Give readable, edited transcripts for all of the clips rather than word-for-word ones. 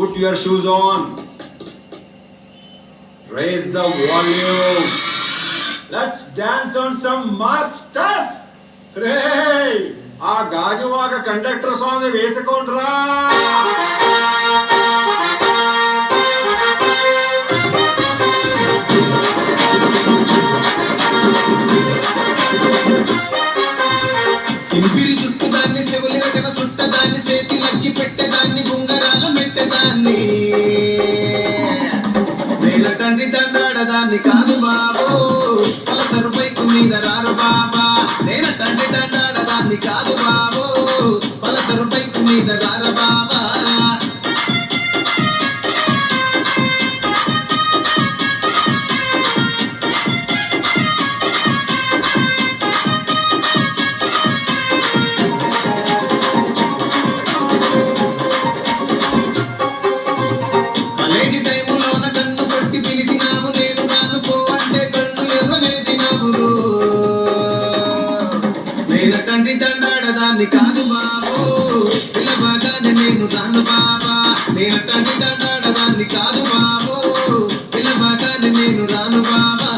Put your shoes on. Raise the volume. Let's dance on some mass stuff. Hey, ఆ Gajuwaka conductor song వేసుకోండ్రా. సింపిరి చుట్టుదాన్ని సెవులిన కథ సుట్టదాన్ని సేతి లగ్గి పెట్టేదాన్ని బుంగరాల మెట్టేదాన్ని నేనటండి దండాడదాన్ని కాదు బాబో పలసరు బైకు మీద రారు బాబా నేనటండి దండాడదాన్ని కాదు బాబో పలసరు బైకు మీద రారు బాబా నేనటండి దండాడదాన్ని కాదు బాబో పిల్లబాగానే నేను రాను బాబా నేనటండి దండాడదాన్ని కాదు బాబో పిల్లబాగానే నేను రాను బాబా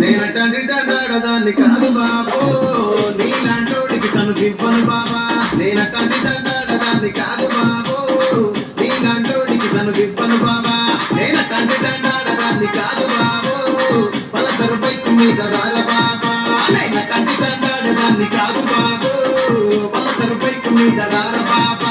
నేనటండి దండాడదాన్ని కాదు బాబో నీలాంటోడికి సనుకివ్వను బాబా నేనటండి దండాడదాన్ని కాదు బాబో నీలాంటోడికి సనుకివ్వను బాబా నేనటండి దండాడదాన్ని కాదు బాబో పలసరు బైకు మీద రాల బాబా నేనటండి దండాడదాన్ని కాదు బాబో పలసరు బైకు మీద రాల బాబా